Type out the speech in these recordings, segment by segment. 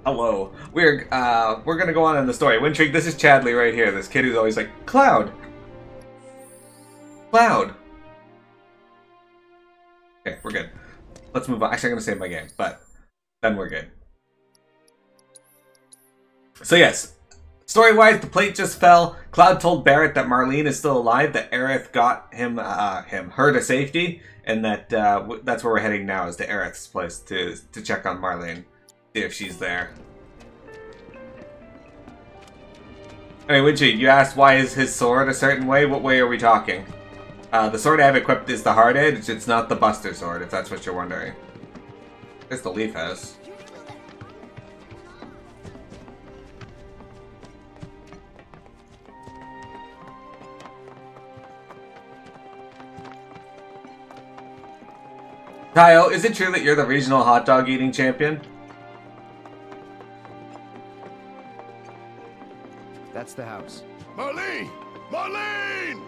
Hello. We're gonna go on in the story. Wintrig, this is Chadley right here. This kid who's always like, Cloud! Cloud! Okay, we're good. Let's move on. Actually, I'm gonna save my game, but then we're good. So yes, story-wise, the plate just fell. Cloud told Barrett that Marlene is still alive, that Aerith got her to safety, and that that's where we're heading now, is to Aerith's place to check on Marlene, see if she's there. Anyway, Winchi, you asked why is his sword a certain way? What way are we talking? The sword I have equipped is the Hard Edge. It's not the Buster Sword, if that's what you're wondering. It's the Leaf House. Kyle, is it true that you're the regional hot dog eating champion? That's the house. Marlene! Marlene!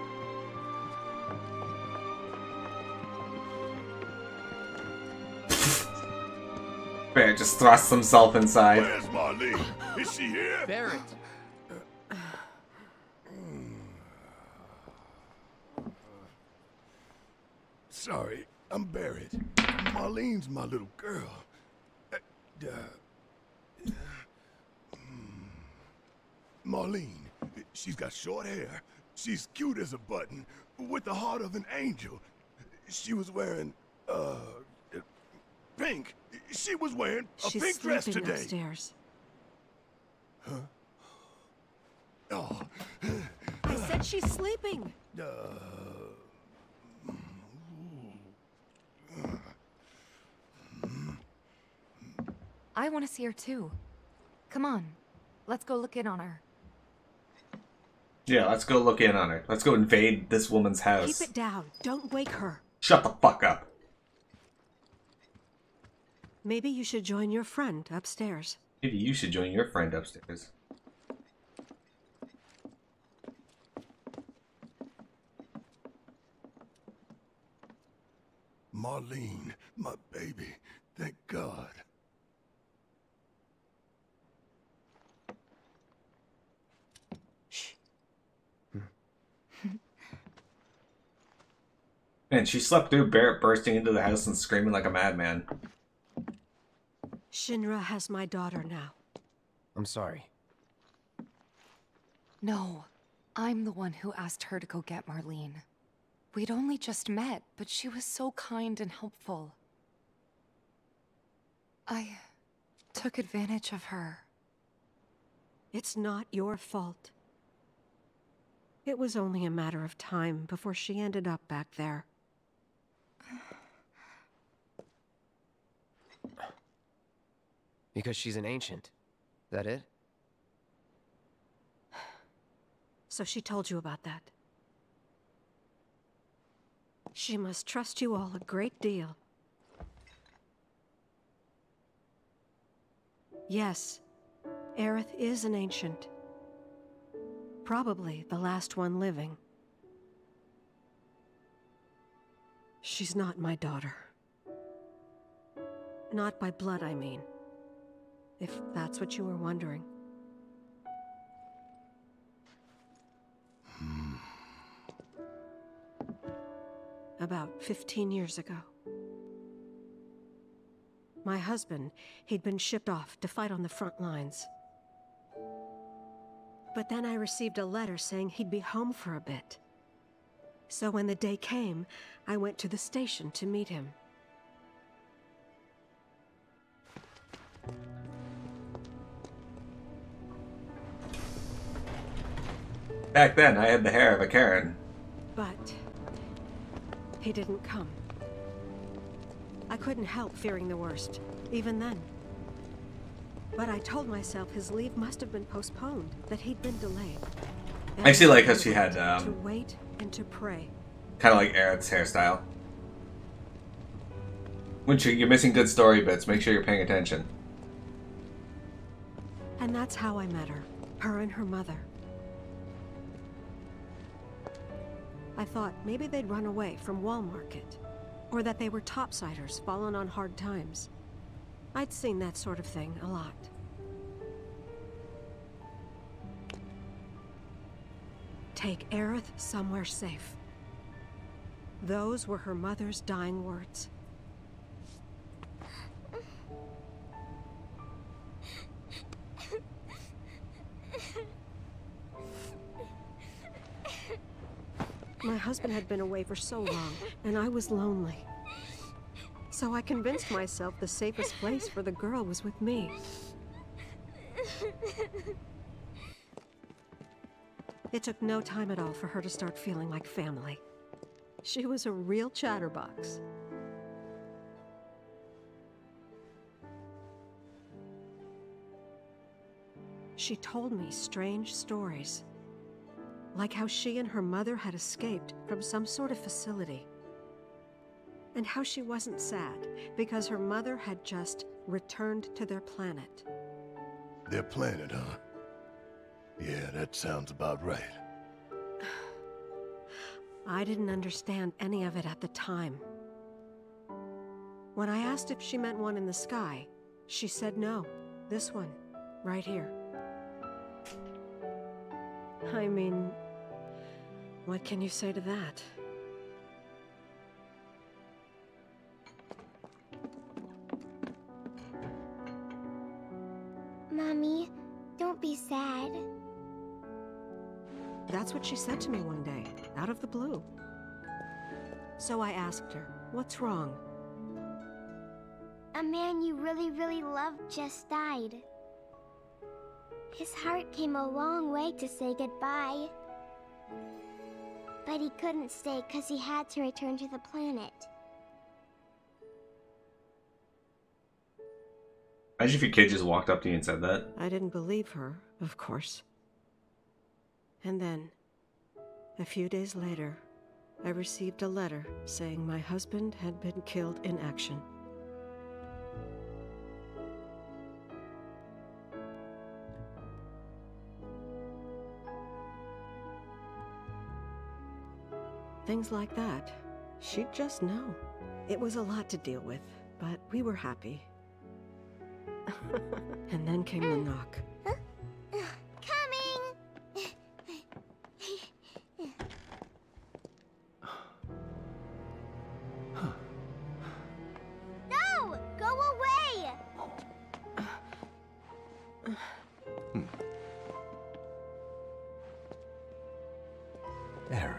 Barrett just thrusts himself inside. Where's Marlene? Is she here? Barrett! Sorry, I'm Barrett. Marlene's my little girl. Marlene, she's got short hair. She's cute as a button, with the heart of an angel. She was wearing, pink. She was wearing a pink dress today. She's sleeping upstairs. Huh? Oh. I said she's sleeping. I want to see her too. Come on, let's go look in on her. Yeah, let's go look in on her. Let's go invade this woman's house. Keep it down. Don't wake her. Shut the fuck up. Maybe you should join your friend upstairs. Maybe you should join your friend upstairs. Marlene, my baby. Thank God. Shh. Man, she slept through Barrett bursting into the house and screaming like a madman. Shinra has my daughter now. I'm sorry. No, I'm the one who asked her to go get Marlene. We'd only just met, but she was so kind and helpful. I took advantage of her. It's not your fault. It was only a matter of time before she ended up back there. Because she's an ancient. That it? So she told you about that. She must trust you all a great deal. Yes, Aerith is an ancient. Probably the last one living. She's not my daughter. Not by blood, I mean. If that's what you were wondering. About 15 years ago. My husband, he'd been shipped off to fight on the front lines. But then I received a letter saying he'd be home for a bit. So when the day came, I went to the station to meet him. Back then, I had the hair of a Karen. But he didn't come. I couldn't help fearing the worst, even then. But I told myself his leave must have been postponed, that he'd been delayed. I actually like how she had, to wait and to pray. kind of like Aerith's hairstyle. You're missing good story bits. Make sure you're paying attention. And that's how I met her and her mother. I thought maybe they'd run away from Wall Market, or that they were topsiders fallen on hard times. I'd seen that sort of thing a lot. take Aerith somewhere safe. Those were her mother's dying words. My husband had been away for so long, and I was lonely. So I convinced myself the safest place for the girl was with me. It took no time at all for her to start feeling like family. She was a real chatterbox. She told me strange stories. Like how she and her mother had escaped from some sort of facility. And how she wasn't sad because her mother had just returned to their planet. Their planet, huh? Yeah, that sounds about right. I didn't understand any of it at the time. When I asked if she meant one in the sky, she said no. This one, right here. I mean, what can you say to that? Mommy, don't be sad. That's what she said to me one day, out of the blue. So I asked her, what's wrong? A man you really, really loved just died. His heart came a long way to say goodbye. But he couldn't stay because he had to return to the planet. Imagine if your kid just walked up to you and said that. I didn't believe her, of course. And then, a few days later, I received a letter saying my husband had been killed in action. Things like that. She'd just know. It was a lot to deal with, but we were happy. And then came the knock. Coming! No! Go away! Aerith,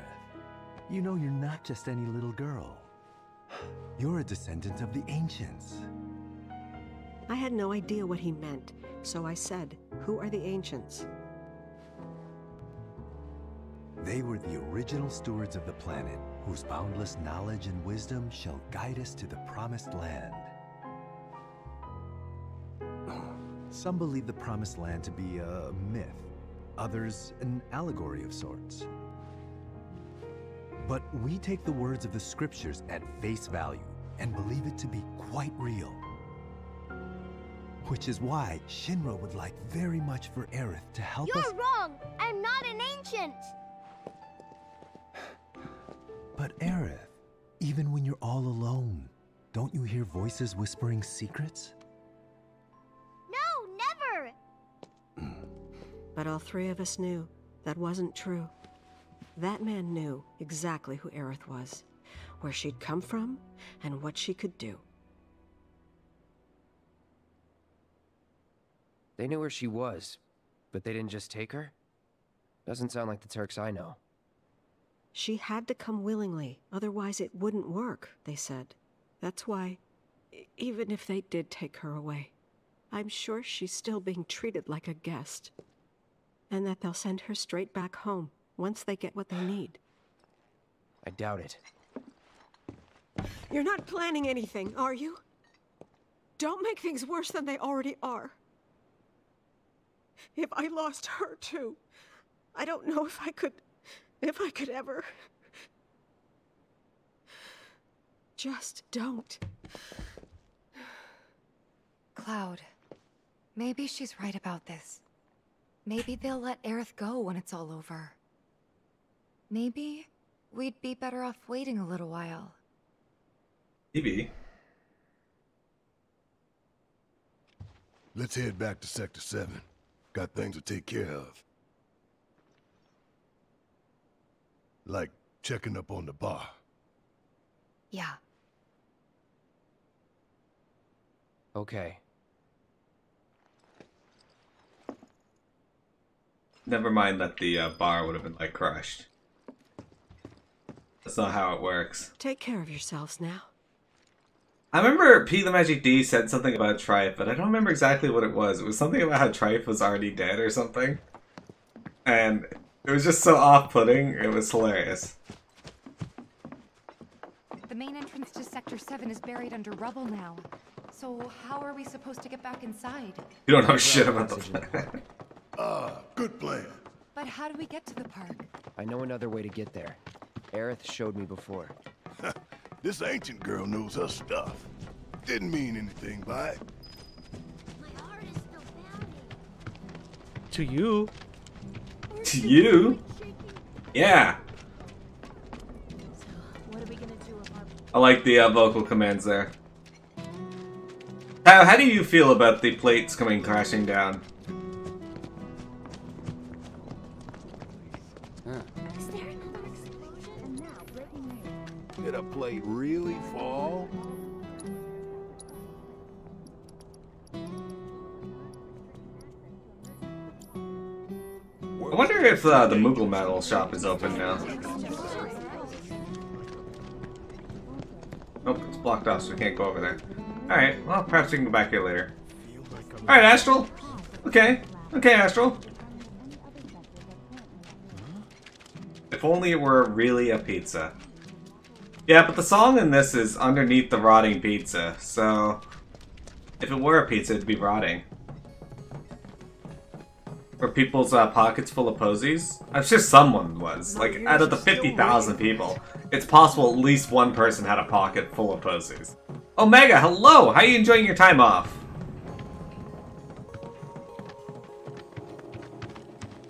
you know you're not just any little girl. You're a descendant of the ancients. I had no idea what he meant, so I said, "Who are the ancients?" They were the original stewards of the planet, whose boundless knowledge and wisdom shall guide us to the promised land. Some believe the promised land to be a myth, others an allegory of sorts. But we take the words of the scriptures at face value and believe it to be quite real. Which is why Shinra would like very much for Aerith to help us— You're wrong! I'm not an ancient! But Aerith, even when you're all alone, don't you hear voices whispering secrets? No, never! But all three of us knew that wasn't true. That man knew exactly who Aerith was, where she'd come from, and what she could do. They knew where she was, but they didn't just take her? Doesn't sound like the Turks I know. She had to come willingly, otherwise it wouldn't work, they said. That's why, even if they did take her away, I'm sure she's still being treated like a guest. And that they'll send her straight back home, once they get what they need. I doubt it. You're not planning anything, are you? Don't make things worse than they already are. If I lost her too, I don't know if I could ever. Just don't. Cloud, maybe she's right about this. Maybe they'll let Aerith go when it's all over. Maybe we'd be better off waiting a little while. Maybe. Let's head back to Sector 7. Got things to take care of. Like checking up on the bar. Yeah. Okay. Never mind that the bar would have been like crushed. That's not how it works. Take care of yourselves now. I remember P the Magic D said something about Trife, but I don't remember exactly what it was. It was something about how Trife was already dead or something. And it was just so off-putting, it was hilarious. The main entrance to Sector 7 is buried under rubble now. So how are we supposed to get back inside? You don't know shit about the planet. Good plan. But how do we get to the park? I know another way to get there. Aerith showed me before. This ancient girl knows her stuff. Didn't mean anything by it. My heart is still pounding. To you. To you? Yeah. What are we gonna do about I like the vocal commands there. How do you feel about the plates coming crashing down? Is there another explosion? And now breaking news. Did a plate really fall? I wonder if the Moogle Metal shop is open now. Nope, it's blocked off, so we can't go over there. Alright, well, perhaps we can go back here later. Alright, Astral! Okay, okay, Astral. If only it were really a pizza. Yeah, but the song in this is underneath the rotting pizza, so... If it were a pizza, it'd be rotting. Were people's pockets full of posies? I'm sure someone was. Like, out of the 50,000 people, it's possible at least one person had a pocket full of posies. Omega, hello! How are you enjoying your time off?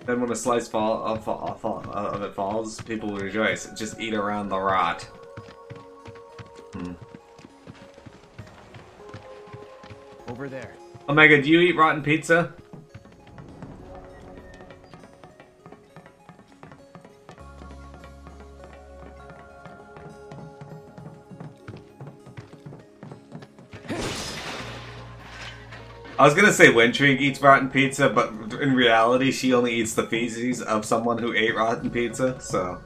Then when a slice of it falls, people will rejoice. Just eat around the rot. Over there. Omega, do you eat rotten pizza? I was gonna say Wintrig eats rotten pizza, but in reality, she only eats the feces of someone who ate rotten pizza, so...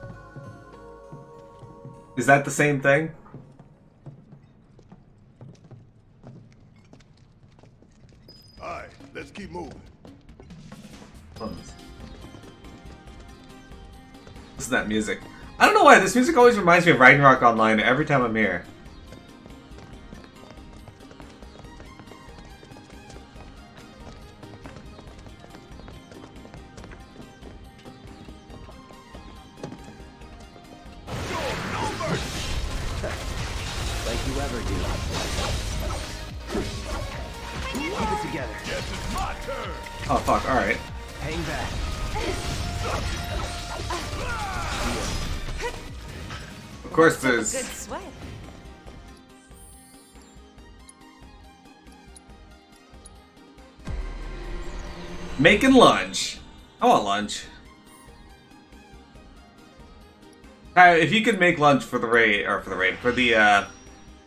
Is that the same thing? Alright, let's keep moving. Listen to that music. I don't know why, this music always reminds me of Ragnarok Online every time I'm here. Like you ever do. Keep it together. Yes, it's my turn. Oh fuck, alright. Hang back. Of course Good there's... sweat. Making lunch. I want lunch. If you could make lunch for the raid, or for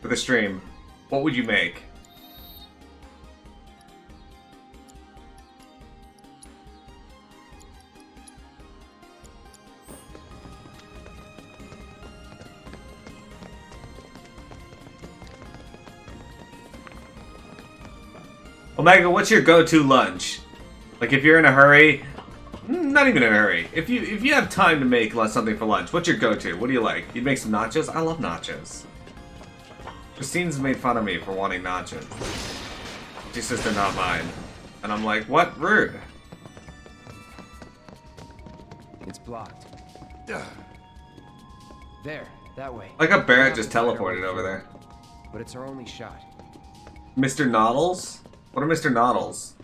the stream, what would you make? Omega, what's your go-to lunch? Like if you're in a hurry, not even in a hurry. If you have time to make something for lunch, what's your go-to? What do you like? You'd make some nachos? I love nachos. Christine's made fun of me for wanting nachos. She says they're not mine. And I'm like, what? Rude. It's blocked. There, that way. Like how Barrett just teleported over there. But it's our only shot. Mr. Noodles? What are Mr. Noodles?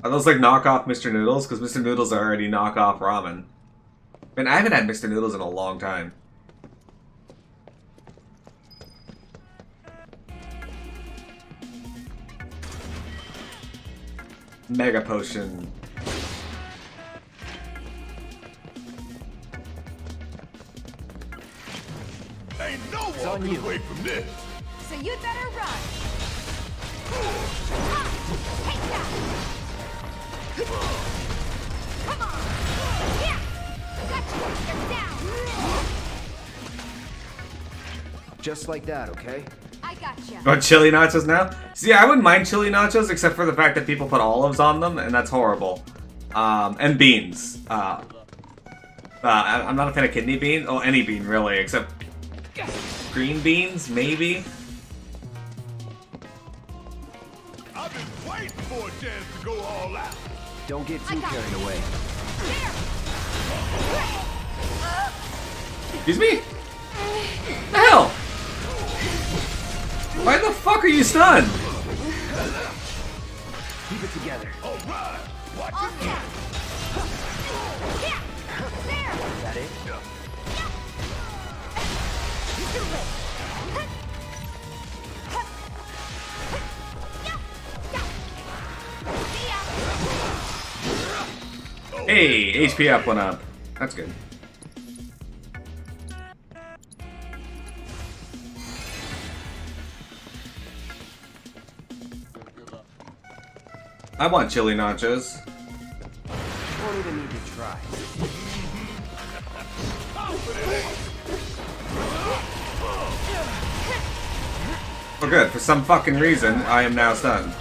Are those like knockoff Mr. Noodles? Because Mr. Noodles are already knockoff ramen. Man, I haven't had Mr. Noodles in a long time. Mega potion. nothing away from this. So you'd better run. Take that. Come on. Yeah. Gotcha. You're down. Just like that, okay? I gotcha. Want chili nachos now? See, I wouldn't mind chili nachos except for the fact that people put olives on them, and that's horrible. And beans. I'm not a fan of kidney beans. Oh, any bean really, except green beans, maybe. I've been waiting for a chance to go all out. Don't get too carried away. Excuse me? The hell? Why the fuck are you stunned? Keep it together. All right. Watch it. Is that it? Hey, HP up went up. That's good. I want chili nachos. Won't even need to try. Well, good. For some fucking reason, I am now stunned.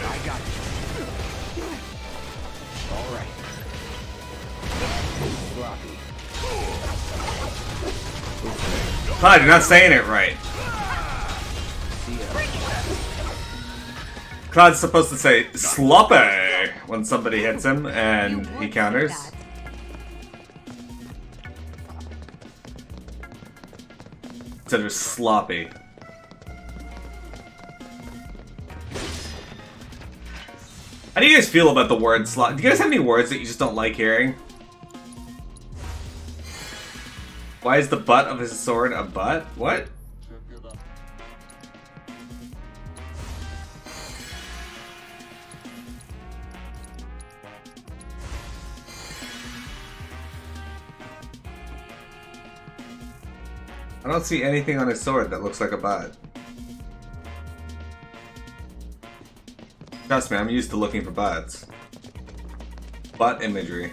I got you. All right. Sloppy. Clyde, you're not saying it right. Clyde's supposed to say sloppy when somebody hits him and he counters. Instead of sloppy. How do you guys feel about the word slop? Do you guys have any words that you just don't like hearing? Why is the butt of his sword a butt? What? I don't see anything on his sword that looks like a butt. Trust me, I'm used to looking for butts. Butt imagery.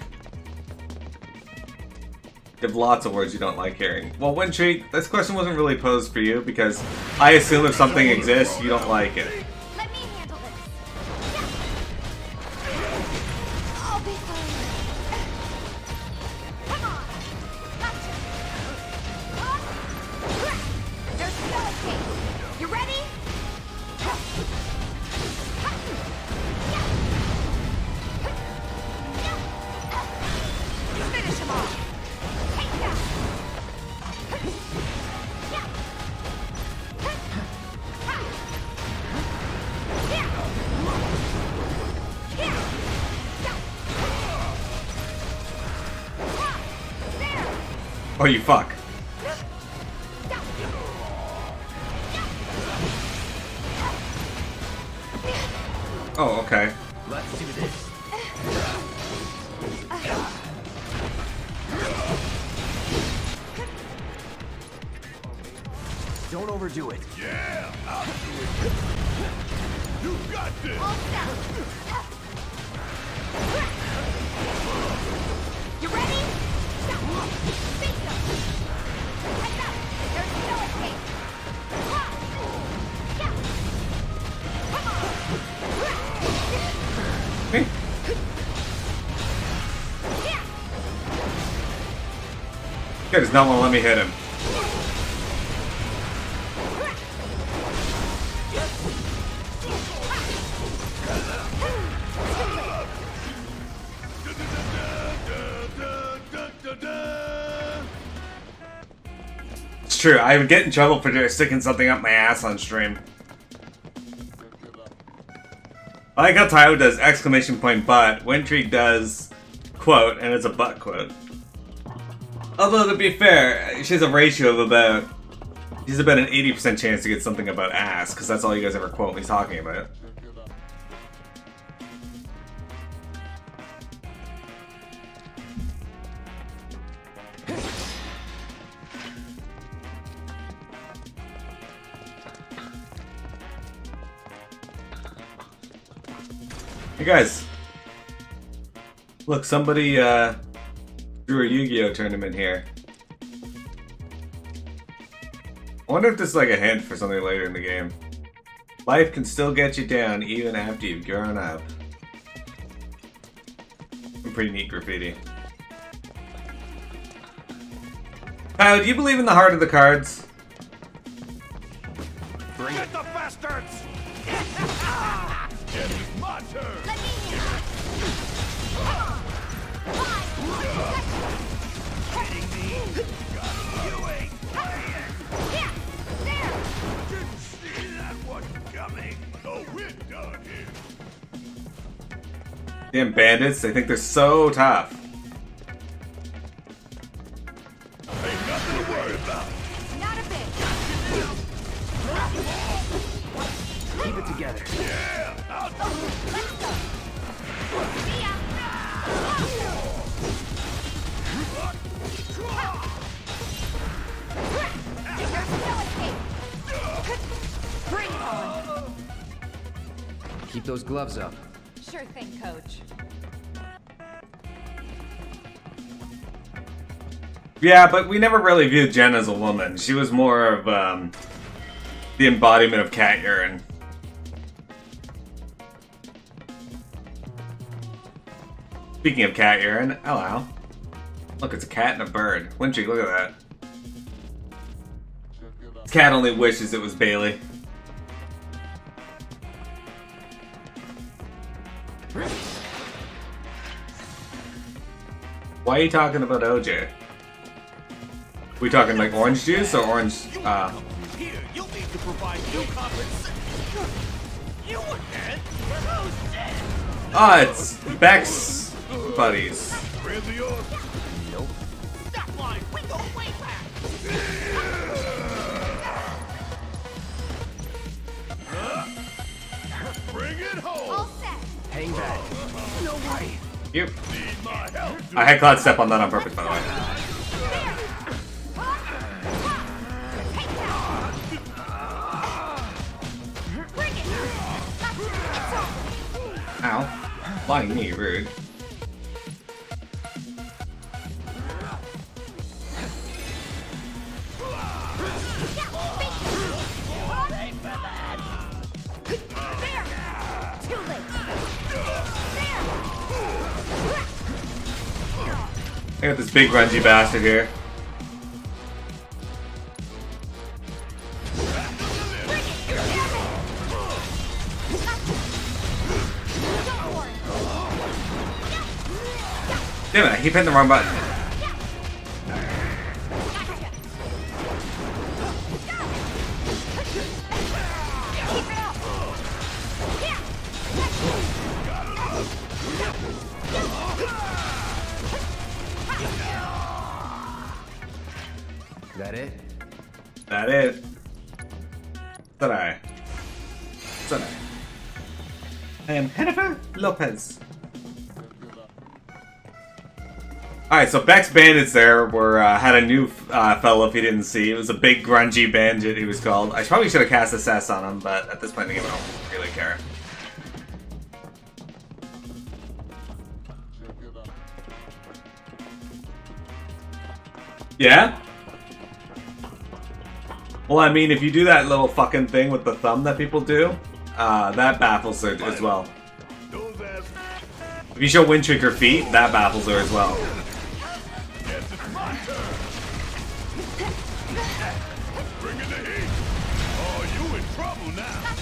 You have lots of words you don't like hearing. Well, Wintreat, this question wasn't really posed for you because I assume if something exists, you don't like it. Let me handle this. I'll be fine. Come on. Gotcha. There's no escape. You ready? Finish him off. Take that. Oh, you fuck. Oh, okay. Let's do this. Don't overdo it. Yeah, I'll do it. You got this. All set. You ready? Beat them. Heads up. There's no escape. Come on. Guy does not want to let me hit him. It's true, I would get in trouble for sticking something up my ass on stream. I like how Tayo does exclamation point butt, Wintreat does quote, and it's a butt quote. Although, to be fair, she has a ratio of about... She's about an 80% chance to get something about ass, because that's all you guys ever quote me talking about. Hey guys. Look, somebody drew a Yu-Gi-Oh tournament here. I wonder if this is like a hint for something later in the game. Life can still get you down even after you've grown up. Some pretty neat graffiti. Kyle, do you believe in the heart of the cards? Bring it. Get the bastards! It's my turn! Let me in. Kidding me? You ain't playing! Here! There! Didn't see that one coming! Oh, we're done here! Damn bandits, they think they're so tough. Ain't nothing to worry about! Not a bit. Keep it together. Yeah! I'll Let's go. See ya. There's no escape. Bring it on. Keep those gloves up. Sure thing, Coach. Yeah, but we never really viewed Jen as a woman. She was more of the embodiment of cat urine. Speaking of cat urine, hello. Look, it's a cat and a bird. Wintry, look at that. This cat only wishes it was Bailey. Why are you talking about OJ? We talking like orange juice or orange, Here, you'll need to provide new compensation! You again? Who's dead? Ah, it's Beck's buddies. Friends of yours? Nope. That line, we go way back! Bring it home! All set. Hang back. No way. Yep. Need my help? I had Cloud step on that on purpose, by the way. Bring it. It's on. Ow. Flying me, rude. I got this big grungy bastard here. Damn it, I keep hitting the wrong button. That it? That it. Today. I am Jennifer Lopez. Alright, so Beck's bandits there were had a new fellow if you didn't see. It was a big grungy bandit he was called. I probably should have cast SS on him, but at this point in the game I don't really care. Yeah? Well, I mean, if you do that little fucking thing with the thumb that people do, that baffles her as well. If you show Wintry her feet, that baffles her as well. Bring in the heat! Oh, you in trouble now!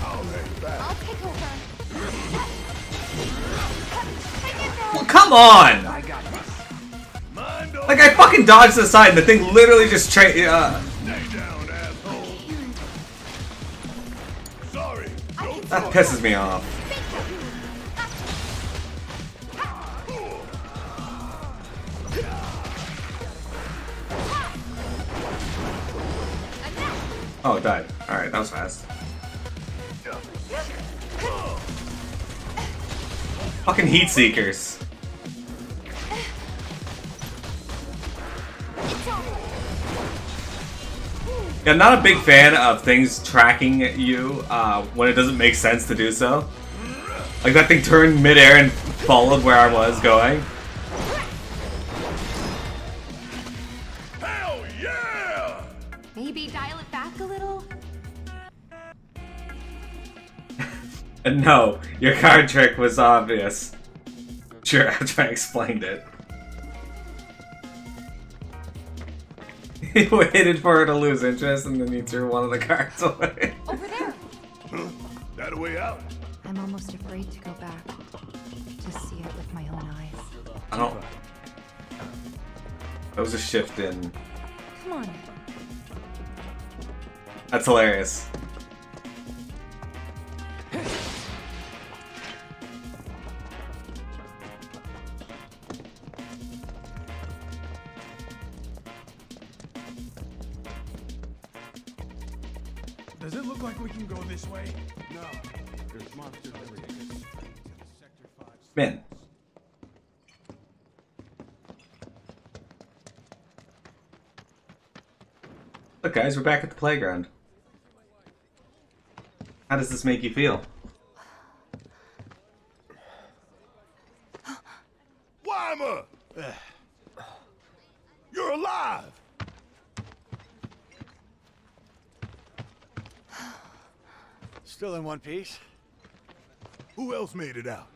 I'll hang back. I'll take over. Well, come on! I got this. Mind over. Like, I fucking dodged to the side and the thing literally just Stay down, asshole. Sorry. Don't that pisses me off. Oh, it died. Alright, that was fast. Fucking heat seekers. Yeah, I'm not a big fan of things tracking you when it doesn't make sense to do so. Like that thing turned midair and followed where I was going. Hell yeah! Maybe dial it back a little? And no, your card trick was obvious. Sure, after I explained it. He waited for her to lose interest and then he threw one of the cards away. Over there! Huh? That a way out? I'm almost afraid to go back. To see it with my own eyes. I don't... That was a shift in... Come on. That's hilarious. Does it look like we can go this way? No. There's monsters everywhere. Sector 5. Man. Look guys, we're back at the playground. How does this make you feel? Weimer! You're alive! Still in one piece? Who else made it out?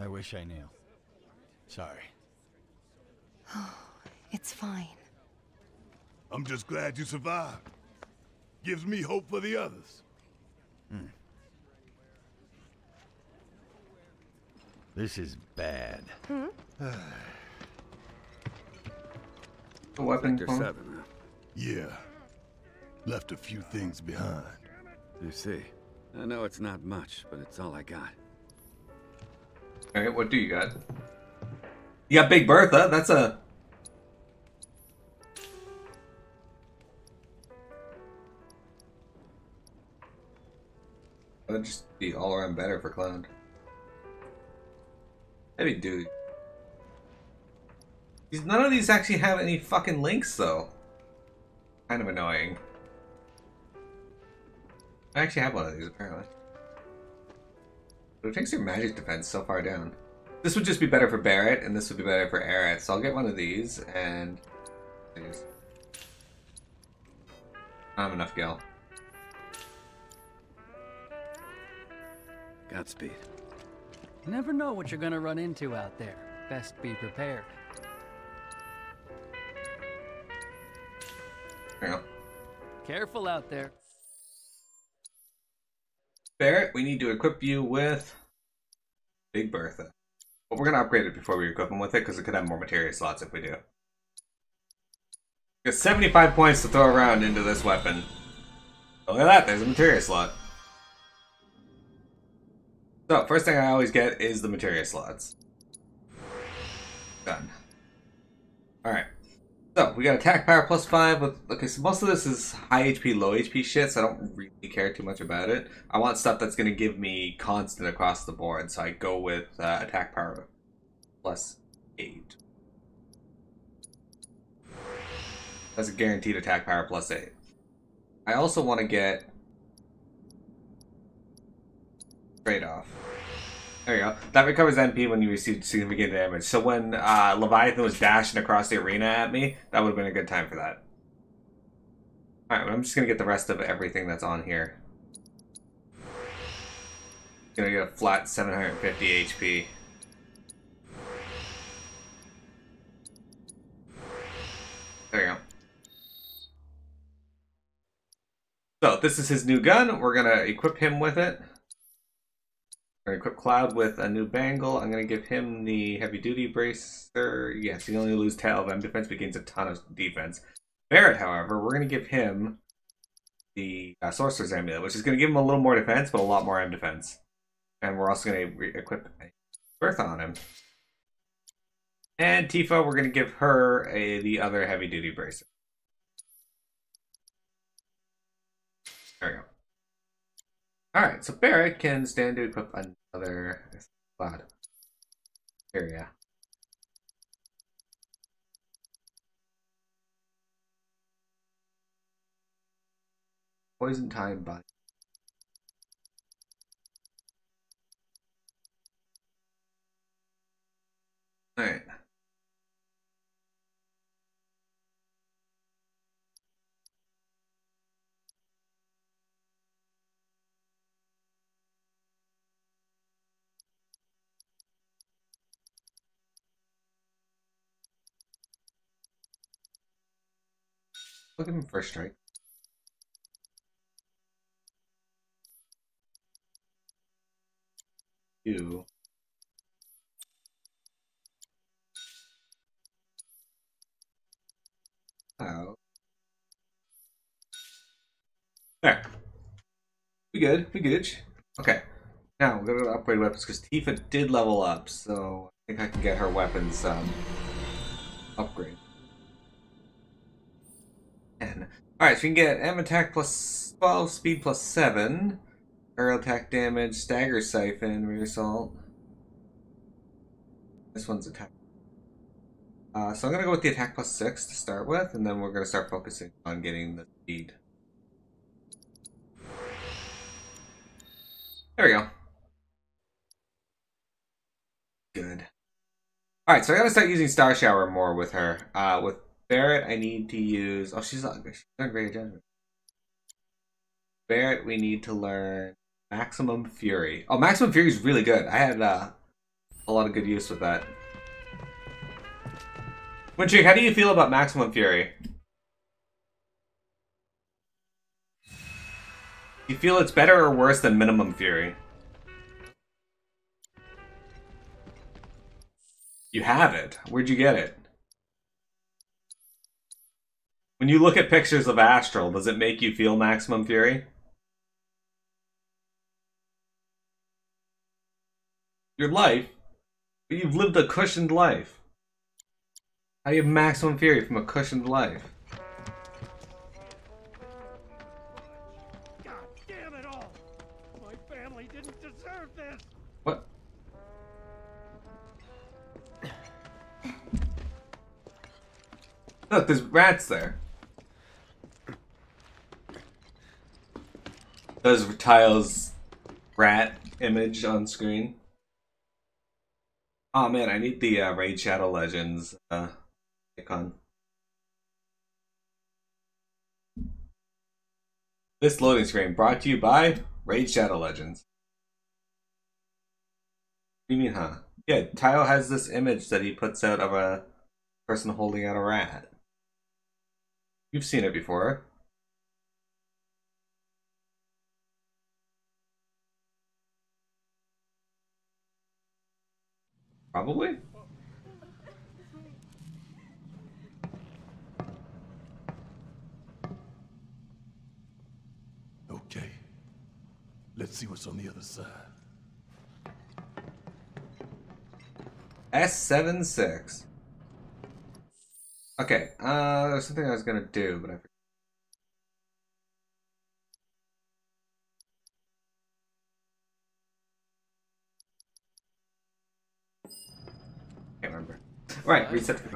I wish I knew. Sorry. It's fine. I'm just glad you survived. Gives me hope for the others. This is bad. The weapon Sector phone? 7, huh? Yeah. Left a few things behind. You see. I know it's not much, but it's all I got. Alright, what do you got? You got Big Bertha, that's a... That'd just be all around better for Cloud. Heavy duty. None of these actually have any fucking links though. Kind of annoying. I actually have one of these apparently. But it takes your magic defense so far down. This would just be better for Barrett, and this would be better for Aerith. So I'll get one of these, and... I don't have enough Gil. Godspeed. You never know what you're gonna run into out there. Best be prepared. There you go. Careful out there. Barrett, we need to equip you with Big Bertha. But we're going to upgrade it before we equip him with it, because it could have more materia slots if we do. Got 75 points to throw around into this weapon. Look at that, there's a materia slot. So, first thing I always get is the materia slots. Done. Alright. So, we got attack power plus 5 with... Okay, so most of this is high HP, low HP shit, so I don't really care too much about it. I want stuff that's going to give me constant across the board, so I go with attack power plus 8. That's a guaranteed attack power plus 8. I also want to get... trade-off. There you go. That recovers MP when you receive significant damage. So when Leviathan was dashing across the arena at me, that would have been a good time for that. Alright, I'm just going to get the rest of everything that's on here. Gonna get a flat 750 HP. There you go. So, this is his new gun. We're going to equip him with it. We're going to equip Cloud with a new bangle. I'm going to give him the heavy duty bracer. Yes, he only loses 10 of M defense, but gains a ton of defense. Barrett, however, we're going to give him the Sorcerer's Amulet, which is going to give him a little more defense, but a lot more M defense. And we're also going to equip Bertha on him. And Tifa, we're going to give her the other heavy duty bracer. There we go. Alright, so Barrett can stand to equip another Cloud. Here, yeah. Poison time body. Alright. Look at him first strike. You. Oh. There. We good. We good. Okay. Now we're gonna upgrade weapons because Tifa did level up, so I think I can get her weapons upgrade. 10. Alright, so we can get M attack plus 12, speed plus 7, aerial attack damage, stagger siphon, rear assault. This one's attack. So I'm gonna go with the attack plus 6 to start with, and then we're gonna start focusing on getting the speed. There we go. Good. Alright, so I gotta start using Star Shower more with her. With Barrett, I need to use... Oh, she's not great judgment. Barrett, we need to learn Maximum Fury. Oh, Maximum Fury is really good. I had a lot of good use with that. Winchik, how do you feel about Maximum Fury? Do you feel it's better or worse than Minimum Fury? You have it. Where'd you get it? When you look at pictures of Astral, does it make you feel Maximum Fury? Your life? But you've lived a cushioned life. How do you have Maximum Fury from a cushioned life? God damn it all! My family didn't deserve this! What? Look, there's rats there. There's Tile's rat image on screen. Oh man, I need the Raid Shadow Legends icon. This loading screen brought to you by Raid Shadow Legends. What do you mean, huh? Yeah, Tile has this image that he puts out of a person holding out a rat. You've seen it before. Probably? Okay. Let's see what's on the other side. S76. Okay, there's something I was gonna do, but I forgot. Can't remember. Right, reset the